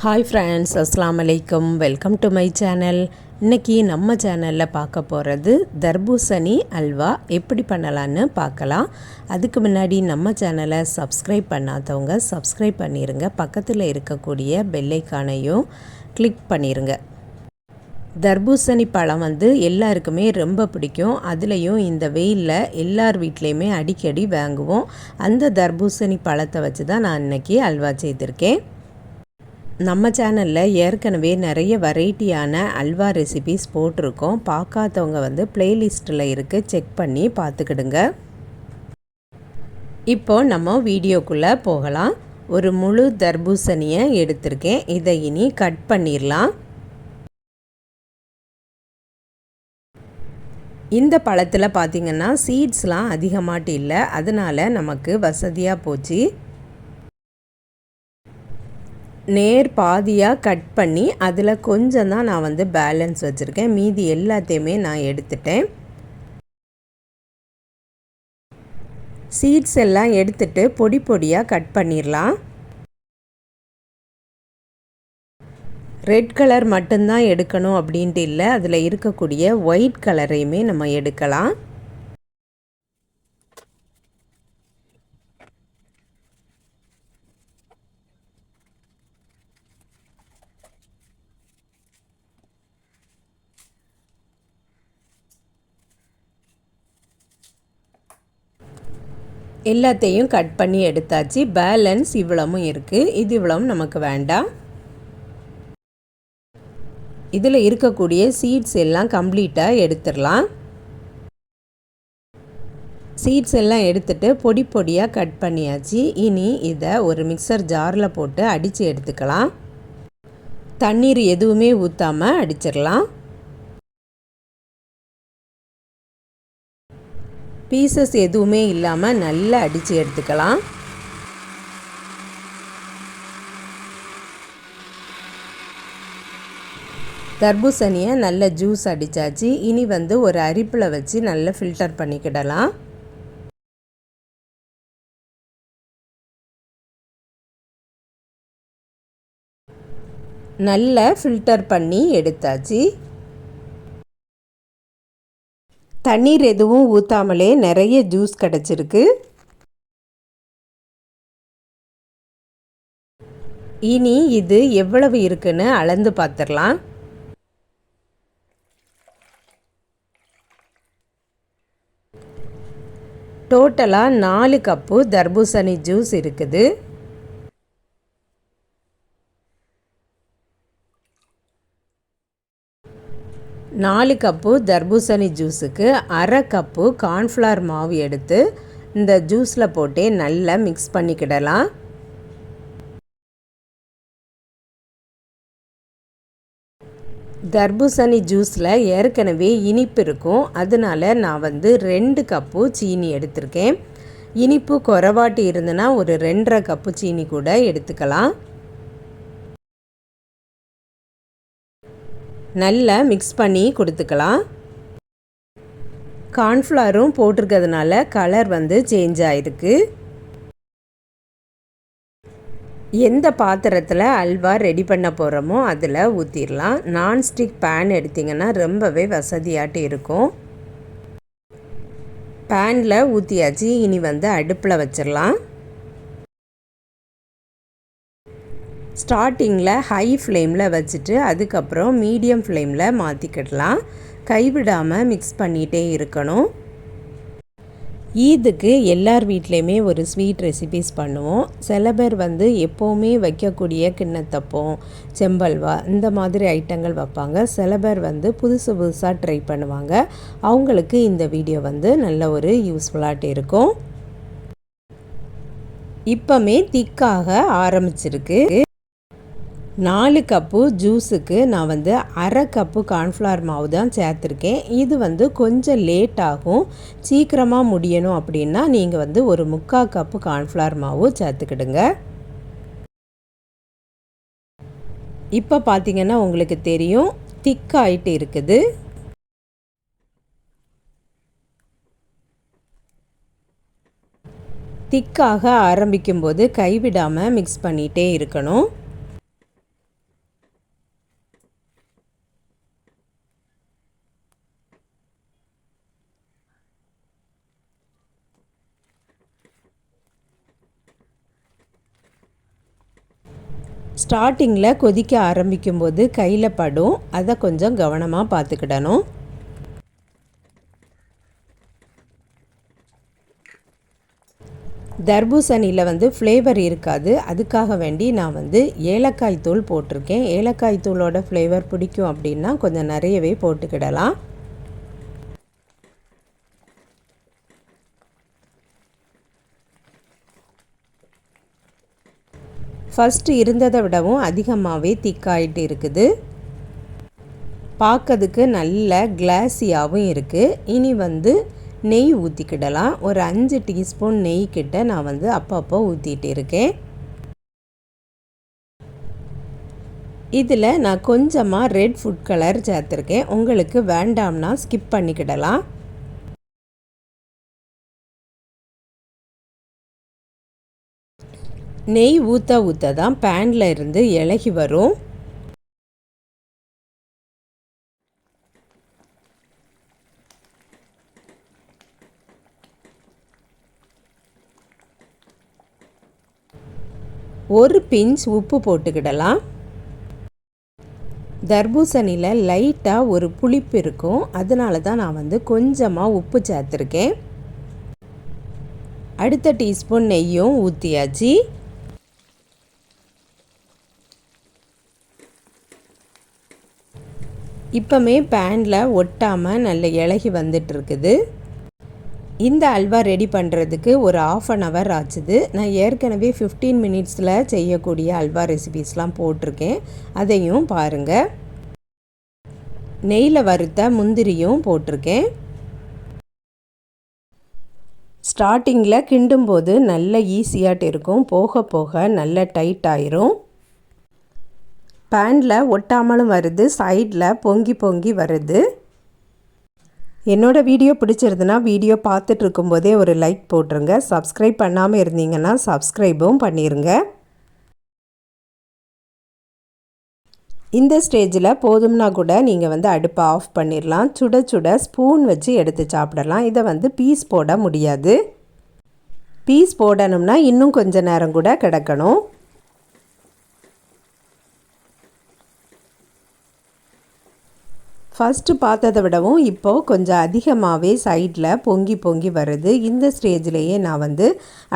Hi friends, அஸ்ஸலாமு அலைக்கும். Welcome to my channel. இன்றைக்கி நம்ம சேனலில் பார்க்க போகிறது தர்பூசணி அல்வா எப்படி பண்ணலான்னு பார்க்கலாம். அதுக்கு முன்னாடி நம்ம சேனலை சப்ஸ்கிரைப் பண்ணாதவங்க சப்ஸ்கிரைப் பண்ணிடுங்க. பக்கத்தில் இருக்கக்கூடிய பெல் ஐகானையும் கிளிக் பண்ணிடுங்க. தர்பூசணி பழம் எல்லாருக்குமே ரொம்ப பிடிக்கும். அதுலேயும் இந்த வெயிலில் எல்லார் வீட்லேயுமே அடிக்கடி வாங்குவோம். அந்த தர்பூசணி பழத்தை வச்சு தான் நான் இன்றைக்கி அல்வா செய்திருக்கேன். நம்ம சேனலில் ஏற்கனவே நிறைய வெரைட்டியான அல்வா ரெசிபீஸ் போட்டிருக்கோம். பார்க்காதவங்க ப்ளேலிஸ்ட்டில் இருக்குது, செக் பண்ணி பார்த்துக்கிடுங்க. இப்போது நம்ம வீடியோக்குள்ளே போகலாம். ஒரு முழு தர்பூசணியை எடுத்திருக்கேன். இதை இனி கட் பண்ணிடலாம். இந்த பழத்தில் பார்த்திங்கன்னா சீட்ஸ்லாம் அதிகமாட்டு இல்லை, அதனால் நமக்கு வசதியாக போச்சு. நேர் பாதியாக கட் பண்ணி அதில் கொஞ்சம் தான் நான் பேலன்ஸ் வச்சுருக்கேன். மீதி எல்லாத்தையுமே நான் எடுத்துட்டேன். சீட்ஸ் எல்லாம் எடுத்துட்டு பொடி பொடியாக கட் பண்ணிடலாம். ரெட் கலர் மட்டும்தான் எடுக்கணும் அப்படின்ட்டு இல்லை, அதில் இருக்கக்கூடிய ஒயிட் கலரையுமே நம்ம எடுக்கலாம். எல்லாத்தையும் கட் பண்ணி எடுத்தாச்சு. பேலன்ஸ் இவ்வளவும் இருக்குது. இது இவ்வளவும் நமக்கு வேண்டாம். இதில் இருக்கக்கூடிய சீட்ஸ் எல்லாம் கம்ப்ளீட்டாக எடுத்துடலாம். சீட்ஸ் எல்லாம் எடுத்துட்டு பொடி பொடியாக கட் பண்ணியாச்சு. இனி இதை ஒரு மிக்சர் ஜாரில் போட்டு அடித்து எடுத்துக்கலாம். தண்ணீர் எதுவுமே ஊற்றாமல் அடிச்சிடலாம். பீசஸ் எதுவுமே இல்லாமல் நல்லா அடித்து எடுத்துக்கலாம். தர்பூசணியை நல்ல ஜூஸ் அடித்தாச்சு. இனி ஒரு அரிப்பில் வச்சு நல்லா ஃபில்டர் பண்ணிக்கிடலாம். நல்லா ஃபில்டர் பண்ணி எடுத்தாச்சு. தண்ணீர் எதுவும் ஊற்றாமலே நிறைய ஜூஸ் கிடச்சிருக்கு. இனி இது எவ்வளவு இருக்குன்னு அளந்து பார்த்துடலாம். டோட்டலாக 4 கப்பு தர்பூசணி ஜூஸ் இருக்குது. நாலு கப்பு தர்பூசணி ஜூஸுக்கு அரை கப்பு கார்ன்ஃப்ளவர் மாவு எடுத்து இந்த ஜூஸில் போட்டு நல்லா மிக்ஸ் பண்ணிக்கிடலாம். தர்பூசணி ஜூஸில் ஏற்கனவே இனிப்பு இருக்கும், அதனால் நான் 2 கப்பு சீனி எடுத்திருக்கேன். இனிப்பு குறைவாட்டி இருந்ததுன்னா ஒரு 2.5 கப்பு சீனி கூட எடுத்துக்கலாம். நல்லா மிக்ஸ் பண்ணி கொடுத்துக்கலாம். கார்ன்ஃப்ளவரும் போட்டிருக்கிறதுனால கலர் சேஞ்ச் ஆகிருக்கு. எந்த பாத்திரத்தில் அல்வா ரெடி பண்ண போகிறோமோ அதில் ஊற்றிடலாம். நான்ஸ்டிக் பேன் எடுத்திங்கன்னா ரொம்பவே வசதியாட்டு இருக்கும். பேனில் ஊற்றியாச்சு. இனி அடுப்பில் வச்சிடலாம். ஸ்டார்டிங்கில் ஹை ஃப்ளேமில் வச்சுட்டு அதுக்கப்புறம் மீடியம் ஃப்ளேமில் மாற்றிக்கிடலாம். கைவிடாமல் மிக்ஸ் பண்ணிகிட்டே இருக்கணும். ஈதுக்கு எல்லார் வீட்லேயுமே ஒரு ஸ்வீட் ரெசிபீஸ் பண்ணுவோம். சில பேர் எப்போவுமே வைக்கக்கூடிய கிண்ணத்தப்பம், செம்பல்வா இந்த மாதிரி ஐட்டங்கள் வைப்பாங்க. சில பேர் புதுசு புதுசாக ட்ரை பண்ணுவாங்க. அவங்களுக்கு இந்த வீடியோ நல்ல ஒரு யூஸ்ஃபுல்லாகிட்டு இருக்கும். இப்போமே திக்காக ஆரம்பிச்சிருக்கு. 4 கப்பு ஜூஸுக்கு நான் அரை கப்பு கார்ன்ஃப்ளவர் மாவு தான் சேர்த்துருக்கேன். இது கொஞ்சம் லேட் ஆகும். சீக்கிரமாக முடியணும் அப்படின்னா நீங்கள் ஒரு 3/4 கப்பு கார்ன்ஃப்ளவர் மாவு சேர்த்துக்கிடுங்க. இப்போ பார்த்திங்கன்னா உங்களுக்கு தெரியும், திக்காயிட்டு இருக்குது. திக்காக ஆரம்பிக்கும்போது கைவிடாமல் மிக்ஸ் பண்ணிகிட்டே இருக்கணும். ஸ்டார்டிங்கில் கொதிக்க ஆரம்பிக்கும்போது கையில் படும், அதை கொஞ்சம் கவனமாக பார்த்துக்கிடணும். தர்பூசணியில் ஃப்ளேவர் இருக்காது, அதுக்காக வேண்டி நான் ஏலக்காய் தூள் போட்டிருக்கேன். ஏலக்காய் தூளோட ஃப்ளேவர் பிடிக்கும் அப்படின்னா கொஞ்சம் நிறையவே போட்டுக்கிடலாம். ஃபஸ்ட்டு இருந்ததை விடவும் அதிகமாகவே திக்காயிட்டு இருக்குது. பார்க்கறதுக்கு நல்ல கிளாஸியாகவும் இருக்குது. இனி நெய் ஊற்றிக்கிடலாம். ஒரு 5 டீஸ்பூன் நெய் கிட்ட நான் அப்பப்போ ஊற்றிட்டு இருக்கேன். இதில் நான் கொஞ்சமாக ரெட் ஃபுட் கலர் சேர்த்துருக்கேன். உங்களுக்கு வேண்டாம்னா ஸ்கிப் பண்ணிக்கிடலாம். நெய் ஊற்ற தான் பேனில் இருந்து இலகி வரும். ஒரு பிஞ்ச் உப்பு போட்டுக்கிடலாம். தர்பூசணியில் லைட்டாக ஒரு புளிப்பு இருக்கும், அதனால தான் நான் கொஞ்சமாக உப்பு சேர்த்துருக்கேன். அடுத்த டீஸ்பூன் நெய்யும் ஊற்றியாச்சு. இப்போமே பேனில் ஒட்டாமல் நல்ல இலகி வந்துட்டுருக்குது. இந்த அல்வா ரெடி பண்ணுறதுக்கு ஒரு 1/2 hour ஆச்சுது. நான் ஏற்கனவே 15 minutesல செய்யக்கூடிய அல்வா ரெசிபீஸ்லாம் போட்டிருக்கேன், அதையும் பாருங்கள். நெய்யில் வறுத்த முந்திரியும் போட்டிருக்கேன். ஸ்டார்டிங்கில் கிண்டும்போது நல்ல ஈஸியாட்டு இருக்கும், போக போக நல்ல டைட் ஆயிரும். பேனில் ஒட்டாமலும் வருது, சைடில் பொங்கி பொங்கி வருது. என்னோடய வீடியோ பிடிச்சிருந்துன்னா வீடியோ பார்த்துட்டு இருக்கும்போதே ஒரு லைக் போட்டுருங்க. சப்ஸ்கிரைப் பண்ணாமல் இருந்தீங்கன்னா சப்ஸ்கிரைபும் பண்ணிடுங்க. இந்த ஸ்டேஜில் போதும்னா கூட நீங்கள் அடுப்பை ஆஃப் பண்ணிடலாம். சுட சுட ஸ்பூன் வச்சு எடுத்து சாப்பிடலாம். இதை பீஸ் போட முடியாது. பீஸ் போடணும்னா இன்னும் கொஞ்சம் நேரம் கூட கிடக்கணும். ஃபஸ்ட்டு பார்த்ததை விடவும் இப்போது கொஞ்சம் அதிகமாகவே சைடில் பொங்கி பொங்கி வருது. இந்த ஸ்டேஜ்லேயே நான்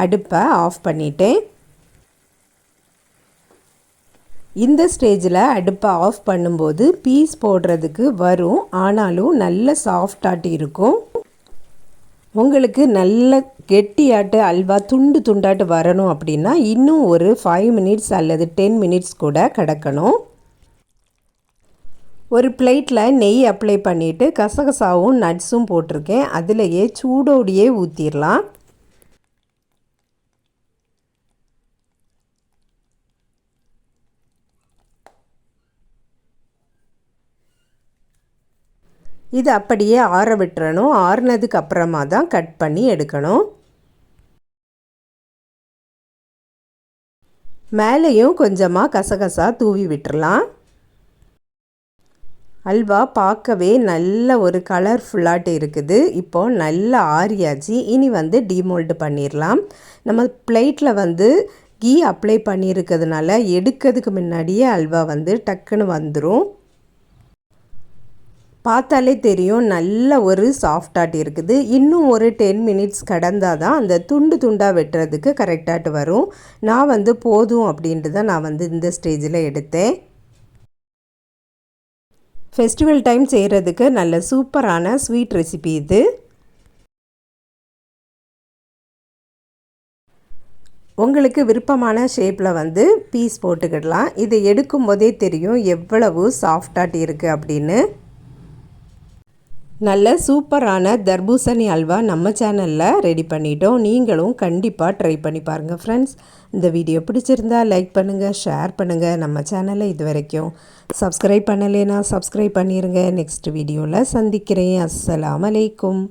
அடுப்பை ஆஃப் பண்ணிட்டேன். இந்த ஸ்டேஜில் அடுப்பை ஆஃப் பண்ணும்போது பீஸ் போடுறதுக்கு வரும், ஆனாலும் நல்ல சாஃப்டாட்டு இருக்கும். உங்களுக்கு நல்ல கெட்டியாட்டு அல்வா துண்டு துண்டாட்டு வரணும் அப்படின்னா இன்னும் ஒரு 5 minutes அல்லது 10 minutes கூட கிடக்கணும். ஒரு பிளேட்டில் நெய் அப்ளை பண்ணிவிட்டு கசகசாவும் நட்ஸும் போட்டிருக்கேன். அதிலேயே சூடோடையே ஊற்றிடலாம். இது அப்படியே ஆற விட்டுறணும். ஆறுனதுக்கு அப்புறமா தான் கட் பண்ணி எடுக்கணும். மேலேயும் கொஞ்சமாக கசகசா தூவி விட்டுறலாம். அல்வா பார்க்கவே நல்ல ஒரு கலர்ஃபுல்லாட்டு இருக்குது. இப்போது நல்லா ஆறியாச்சு. இனி டீமோல்டு பண்ணிடலாம். நம்ம பிளேட்டில் கீ அப்ளை பண்ணியிருக்கிறதுனால எடுக்கிறதுக்கு முன்னாடியே அல்வா டக்குன்னு வந்துடும். பார்த்தாலே தெரியும் நல்ல ஒரு சாஃப்டாட்டு இருக்குது. இன்னும் ஒரு 10 minutes கடந்தால் தான் அந்த துண்டு துண்டாக வெட்டுறதுக்கு கரெக்டாட்டு வரும். நான் போதும் அப்படின்ட்டு தான் நான் இந்த ஸ்டேஜில் எடுத்தேன். ஃபெஸ்டிவல் டைம் செய்கிறதுக்கு நல்ல சூப்பரான ஸ்வீட் ரெசிபி இது. உங்களுக்கு விருப்பமான ஷேப்பில் பீஸ் போட்டுக்கிடலாம். இதை எடுக்கும் போதே தெரியும் எவ்வளவு சாஃப்டாட்டு இருக்குது அப்படின்னு. நல்ல சூப்பரான தர்பூசணி அல்வா நம்ம சேனலில் ரெடி பண்ணிட்டோம். நீங்களும் கண்டிப்பாக ட்ரை பண்ணி பாருங்கள் ஃப்ரெண்ட்ஸ். இந்த வீடியோ பிடிச்சிருந்தா லைக் பண்ணுங்கள், ஷேர் பண்ணுங்கள். நம்ம சேனலை இது வரைக்கும் சப்ஸ்கிரைப் பண்ணலைன்னா சப்ஸ்கிரைப் பண்ணிடுங்க. நெக்ஸ்ட் வீடியோவில் சந்திக்கிறேன். அஸ்ஸலாமு அலைக்கும்.